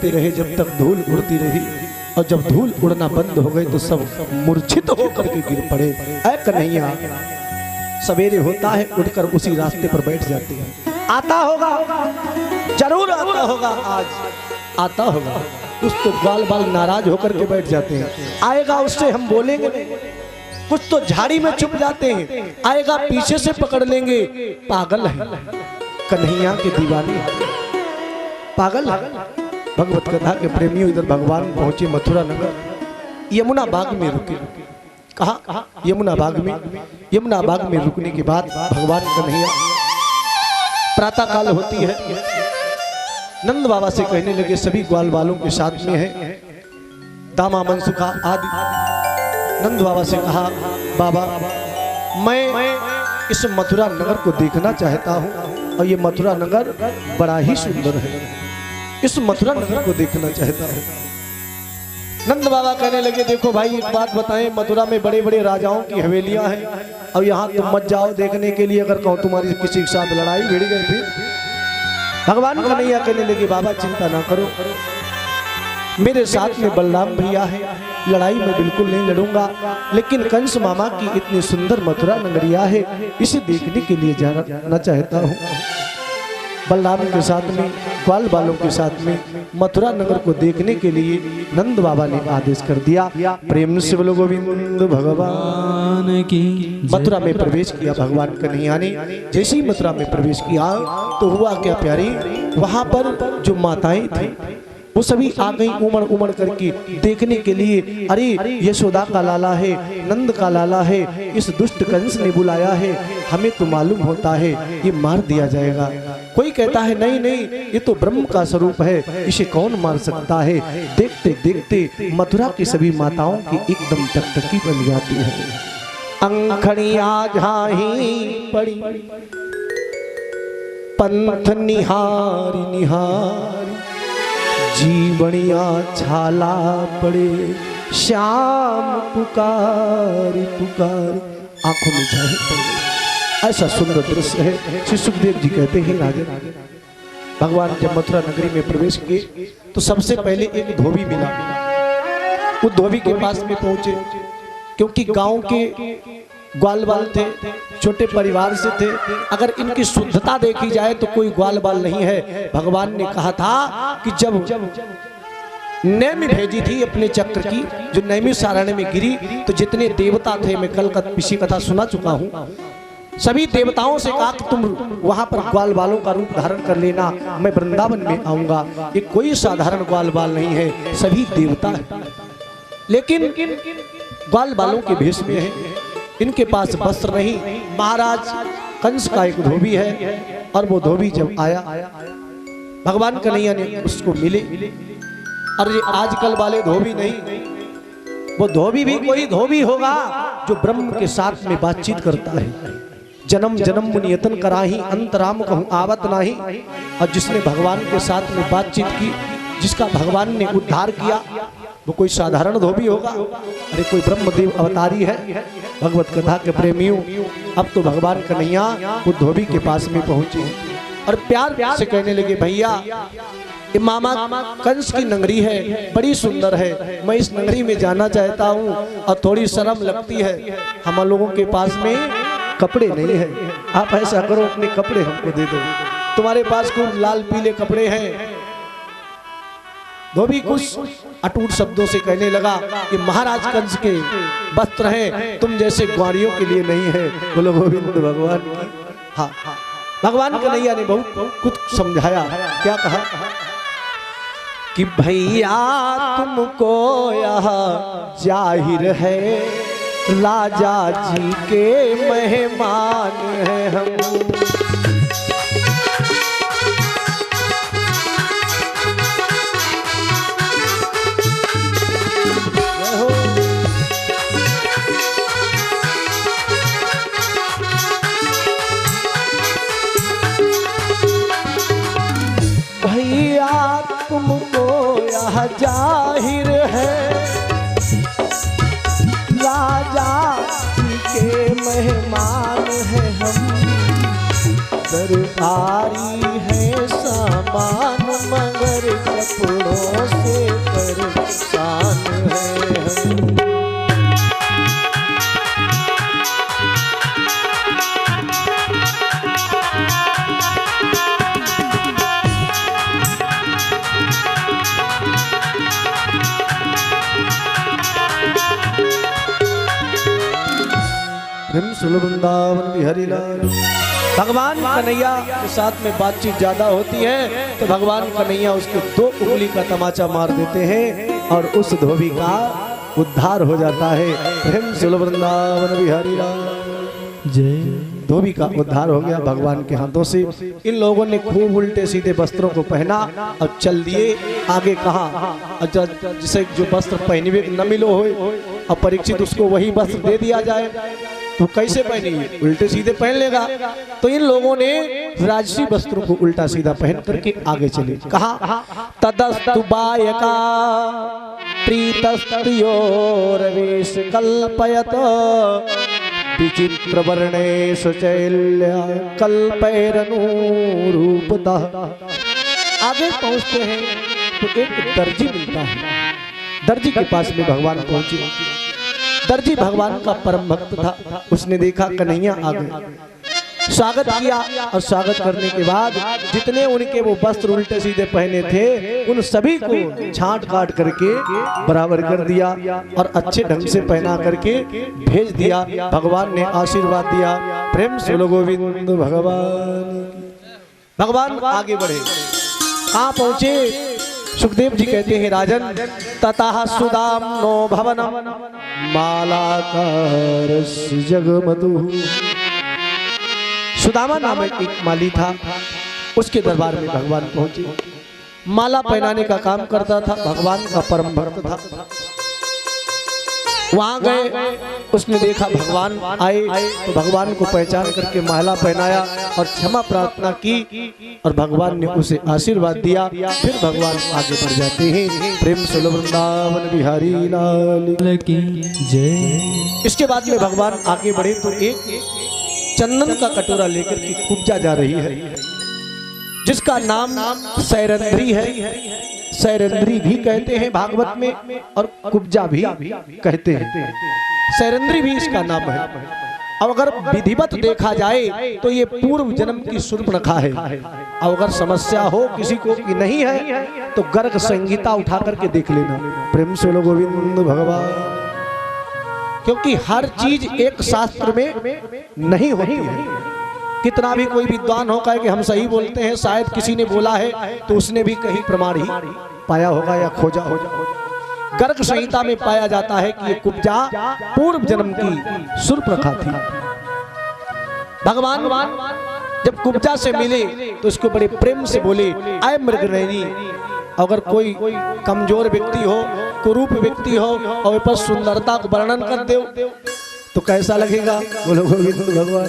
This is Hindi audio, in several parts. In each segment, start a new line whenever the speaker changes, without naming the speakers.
देखते रहे जब तक धूल उड़ती रही, और जब धूल उड़ना बंद हो गई तो सब मूर्छित होकर के गिर पड़े। ऐ कन्हैया, सवेरे होता है उठकर उसी रास्ते पर बैठ जाते हैं। आता होगा, जरूर आता होगा, आज आता होगा। कुछ तो गाल बाल नाराज होकर के बैठ जाते हैं, आएगा उससे हम बोलेंगे नहीं। कुछ तो झाड़ी में छुप जाते हैं, आएगा पीछे से पकड़ लेंगे। पागल है, कन्हैया के दीवाने, पागल है। भगवत कथा के प्रेमियों, इधर भगवान पहुंचे मथुरा नगर, यमुना बाग में रुके। कहा यमुना बाग में। यमुना बाग में रुकने के बाद भगवान कन्हैया, प्रातः काल होती है, नंद बाबा से कहने लगे, सभी ग्वाल वालों के साथ में है, दामा मनसुखा आदि। नंद बाबा से कहा, बाबा मैं इस मथुरा नगर को देखना चाहता हूँ, और ये मथुरा नगर बड़ा ही सुंदर है, इस मथुरा नगर को देखना चाहता हूँ। नंद बाबा कहने लगे, देखो भाई एक बात बताएं, मथुरा में बड़े बड़े राजाओं की हवेलियां हैं, और यहाँ तुम मत जाओ देखने के लिए, अगर कहूँ तुम्हारी किसी के साथ लड़ाई भिड़ गई फिर। भगवान कन्हैया कहने लगे, बाबा चिंता ना करो, मेरे साथ में बलराम भैया है, लड़ाई में बिल्कुल नहीं लड़ूंगा, लेकिन कंस मामा की इतनी सुंदर मथुरा नगरिया है, इसे देखने के लिए जाना चाहता हूँ। बलराम के साथ में, ग्वाल बालों के साथ में मथुरा नगर को देखने के लिए नंद बाबा ने आदेश कर दिया। प्रेम से बोलो गोविंद भगवान की। मथुरा में प्रवेश किया भगवान कन्हैया ने। जैसे ही मथुरा में प्रवेश किया तो हुआ क्या प्यारी, वहां पर जो माताएं थी वो सभी आ गई उमड़ उमड़ करके देखने के लिए। अरे यशोदा का लाला है, नंद का लाला है, इस दुष्ट कंस ने बुलाया है, हमें तो मालूम होता है ये मार दिया जाएगा। कोई कहता है नहीं नहीं, ये तो ब्रह्म का स्वरूप है, इसे कौन मार सकता है। देखते देखते मथुरा की सभी माताओं की एकदम टकटकी बन जाती है। अंखड़िया झाही पड़ी, पंथ निहारी निहारी, जीवनिया छाला पड़े, श्याम पुकार पुकार, आंखों में झाही पड़ी। ऐसा सुंदर दृश्य है। श्री सुखदेव जी कहते हैं, राजन भगवान जब मथुरा नगरी में प्रवेश किए तो सबसे पहले एक धोबी मिला। वो धोबी के पास में पहुंचे, क्योंकि गांव के ग्वाल बाल थे, छोटे परिवार से थे, अगर इनकी शुद्धता देखी जाए तो कोई ग्वाल बाल नहीं है। भगवान ने कहा था कि जब नैमी भेजी थी अपने चक्र की, जो नैमी सारण्य में गिरी, तो जितने देवता थे, मैं कल पिछली कथा सुना चुका हूँ, सभी देवताओं से कहा कि तुम वहां पर ग्वाल बालों का रूप धारण कर लेना, मैं वृंदावन में आऊंगा। ये कोई साधारण ग्वाल बाल नहीं है, सभी देवता है, लेकिन ग्वाल बालों के भेष में है, इनके पास वस्त्र नहीं। महाराज कंस का एक धोबी है, और वो धोबी जब आया, भगवान कन्हैया ने उसको मिले। और ये आजकल वाले धोबी नहीं, वो धोबी भी कोई धोबी होगा जो ब्रह्म के साथ में बातचीत करता है। जन्म जन्म मुनियतन कराही, अंतराम कहूँ आवत नाही। और जिसने भगवान के साथ में बातचीत की, जिसका भगवान ने उद्धार किया, वो कोई साधारण धोबी होगा? अरे कोई ब्रह्मदेव अवतारी है। भगवत कथा के प्रेमियों, अब तो भगवान कन्हैया वो धोबी के पास में पहुंचे और प्यार से कहने लगे, भैया ये मामा कंस की नगरी है, बड़ी सुंदर है, मैं इस नगरी में जाना चाहता हूँ, और थोड़ी शर्म लगती है, हम लोगों के पास में कपड़े नहीं है, आप ऐसा करो अपने कपड़े हमको दे दो, तुम्हारे पास खूब लाल पीले कपड़े हैं। धोबी कुछ अटूट शब्दों से कहने लगा, ये महाराज कंस के वस्त्र हैं, तुम जैसे ग्वारियों के लिए नहीं है। बोलो गोविंद भगवान की। हाँ, भगवान कन्हैया ने बहुत कुछ समझाया। क्या कहा कि भैया तुमको यह जाहिर है, राजा जी के मेहमान हैं हम। भैया तुमको यह जाहिर है, राजा जी के मेहमान हैं हम। दरबारी है सामान मगर कपड़ों से परेशान है हम। वृंदावन बिहारी लाल। भगवान कन्हैया के साथ में बातचीत ज्यादा होती है तो भगवान कन्हैया उसके 2 उंगली का तमाचा मार देते हैं और उस धोबी का उद्धार हो जाता है। प्रेम से वृंदावन बिहारी लाल जय। धोबी का उद्धार हो गया भगवान के हाथों से। इन लोगों ने खूब उल्टे सीधे वस्त्रों को पहना और चल दिए आगे। कहा जिसे जो वस्त्र पहने हुए न मिलो हो और परीक्षित उसको वही वस्त्र दे दिया जाए तो कैसे पहनेंगे, उल्टे सीधे पहन लेगा। तो इन लोगों ने राजसी वस्त्रों को उल्टा सीधा पहन करके आगे चले। कहा तदस्तु बायका प्रीतस्तयोरवेश कल्पयत विचित्र वर्णेश चैल्या कल्पैरनुरूपतः। आगे पहुंचते हैं तो एक दर्जी मिलता है। दर्जी के पास में भगवान पहुंचे। दर्जी भगवान का परम भक्त था। उसने देखा कन्हैया आ गए, स्वागत किया और स्वागत करने के बाद जितने उनके वो वस्त्र उल्टे सीधे पहने थे उन सभी को छांट काट करके बराबर कर दिया और अच्छे ढंग से पहना करके भेज दिया। भगवान ने आशीर्वाद दिया। प्रेम से गोविंद भगवान आगे बढ़े। कहाँ पहुंचे? सुखदेव जी कहते हैं राजन ततः सुदाम नो भवनम मालाकार जगमधु। सुदामा नामक एक माली था, उसके दरबार में भगवान पहुंचे। माला पहनाने का काम करता था, भगवान का परम भक्त था। वहां गए, उसने देखा भगवान आए तो भगवान को पहचान करके माला पहनाया और क्षमा प्रार्थना की और भगवान ने उसे आशीर्वाद दिया। फिर भगवान आगे बढ़ जाते हैं। प्रेम से वृंदावन बिहारी लाल की जय। इसके बाद में भगवान आगे बढ़े तो एक चंदन का कटोरा लेकर के कुब्जा जा रही है जिसका नाम सैरंध्री है। सैरंध्री भी कहते हैं भागवत में और कुब्जा भी कहते हैं। सैरंध्री भी इसका नाम है। अब अगर विधिवत देखा जाए तो ये पूर्व जन्म की शूर्पणखा है। अब अगर समस्या हो किसी को कि नहीं है तो गर्ग संहिता उठा करके देख लेना। प्रेम से लोग गोविंद भगवान। क्योंकि हर चीज एक शास्त्र में नहीं होती है। कितना भी कोई विद्वान होगा कि हम सही बोलते हैं, शायद किसी ने बोला है तो उसने भी कहीं प्रमाण ही पाया होगा या खोजा होगा। गर्ग संहिता में पाया जाता है कि ये कुब्जा पूर्व जन्म की शूर्पणखा थी। भगवान जब कुब्जा से मिले तो इसको बड़े प्रेम से बोले आय मृगनयनी। अगर कोई कमजोर व्यक्ति हो, कुरूप व्यक्ति हो और पर सुंदरता को वर्णन कर दे तो कैसा लगेगा? बोलो गोविंद भगवान।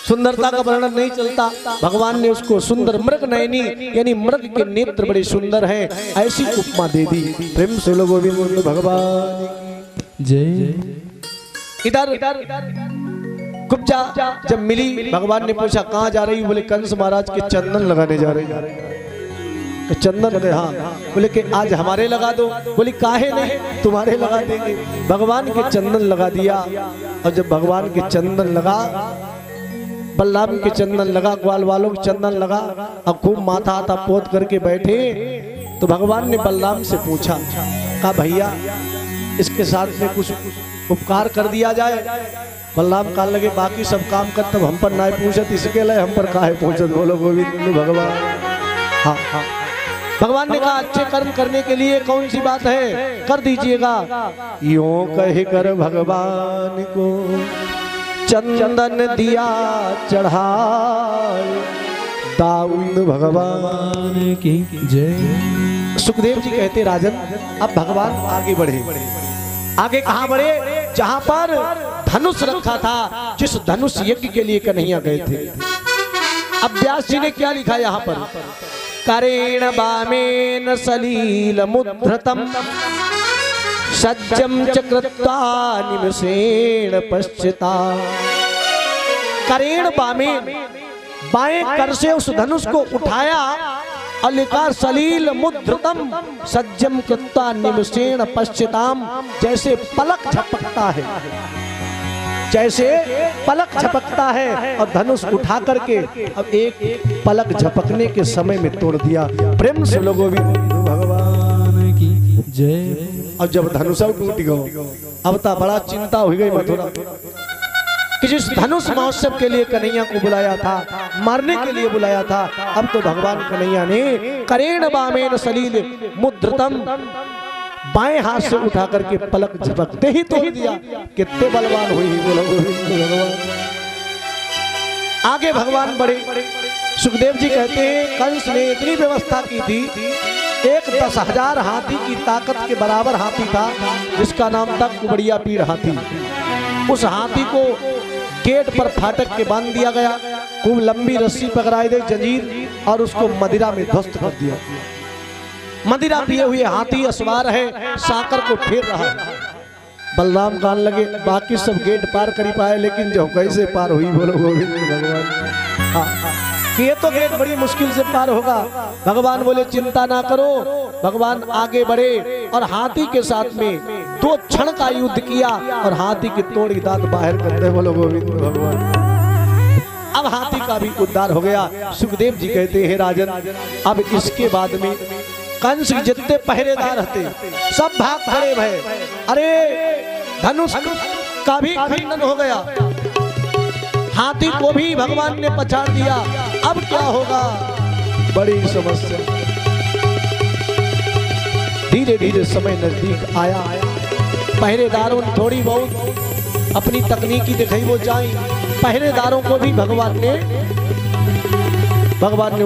सुंदरता का वर्णन नहीं चलता। भगवान ने उसको सुंदर मृग नयनी यानी मृग के नेत्र बड़े सुंदर हैं ऐसी उपमा दे दी। प्रेम से लोग गोविंद भगवान जय। इधर कुब्जा जब मिली भगवान ने पूछा कहाँ जा रही? बोले कंस महाराज के चंदन लगाने जा रही। चंदन लगे? हाँ। बोले कि आज हमारे लगा दो। बोले काहे नहीं, तुम्हारे लगा देंगे। भगवान के चंदन लगा दिया और जब भगवान के चंदन लगा, बलराम के चंदन लगा, ग्वाल वालों के चंदन लगा और खूब माथा आता पोत करके बैठे तो भगवान ने बलराम से पूछा, कहा भैया इसके साथ में कुछ उपकार कर दिया जाए। बलराम कहने लगे बाकी सब काम कर तब हम पर ना पूछत, इसके लिए हम पर काहे पूछत? बोलो गोविंद भगवान। हाँ हाँ। भगवान ने कहा अच्छे कर्म करने के लिए कौन सी बात है, कर दीजिएगा। यूं कह कर भगवान को चंदन दिया चढ़ाए दाऊद भगवान की जय। सुखदेव जी कहते राजन अब भगवान आगे बढ़े। आगे कहाँ बढ़े? जहां पर धनुष रखा था, जिस धनुष यज्ञ के लिए कन्हैया गए थे। अब व्यास जी ने क्या लिखा यहाँ पर? करेण बामेन सलील मुद्रतम सज्जम चक्रत्वा निमसेण पश्चिता। करेण बामेन बाएं कर से उस धनुष को उठाया और लिखा सलील मुद्रतम सज्जम कृत्वा निमिषेण पश्चिताम, जैसे पलक झपकता है, जैसे पलक झपकता है। और धनुष उठा करके अब एक पलक झपकने के समय में तोड़ दिया। प्रेम से लोगों भी भगवान की जय। और जब धनुष टूट गया, अब तो बड़ा चिंता हो गई मथुरा कि जिस धनुष महोत्सव के लिए कन्हैया को बुलाया था, मारने के लिए बुलाया था, अब तो भगवान कन्हैया ने करेण बामेन सलील मुद्रतम बाएं हाथ से उठा करके पलक झपकते ही तोड़ दिया। कितने बलवान हुई बोलो भगवान। आगे भगवान बढ़े। सुखदेव जी कहते हैं कंस ने इतनी व्यवस्था की थी, एक 10,000 हाथी की ताकत के बराबर हाथी था जिसका नाम था कुबड़िया पीर हाथी। उस हाथी को गेट पर फाटक के बांध दिया गया, खूब लंबी रस्सी पकड़ाई गई जंजीर, और उसको मदिरा में ध्वस्त कर दिया। मदिरा पिए हुए हाथी असवार है, साकर को फेर रहा है। बलराम कान लगे, बाकी सब गेट पार कर ही पाए, लेकिन जो कैसे पार हुई बोलो गोविंद भगवान। ये तो गेट बड़ी मुश्किल से पार होगा। भगवान बोले चिंता ना करो। भगवान आगे बढ़े और हाथी के साथ में 2 क्षण का युद्ध किया और हाथी की तोड़ी दांत बाहर कर दे बोलो गोविंद भगवान। अब हाथी का भी उद्धार हो गया। सुखदेव जी कहते हैं राजन, अब इसके बाद में कंस जितने पहरेदार रहते सब भाग खड़े भय। अरे धनुष का भी खंडन हो गया, हाथी को भी भगवान ने पछाड़ दिया। अब क्या होगा, बड़ी समस्या। धीरे धीरे समय नजदीक आया। पहरेदारों ने थोड़ी बहुत अपनी तकनीकी दिखाई, वो जाई। पहरेदारों को भी भगवान ने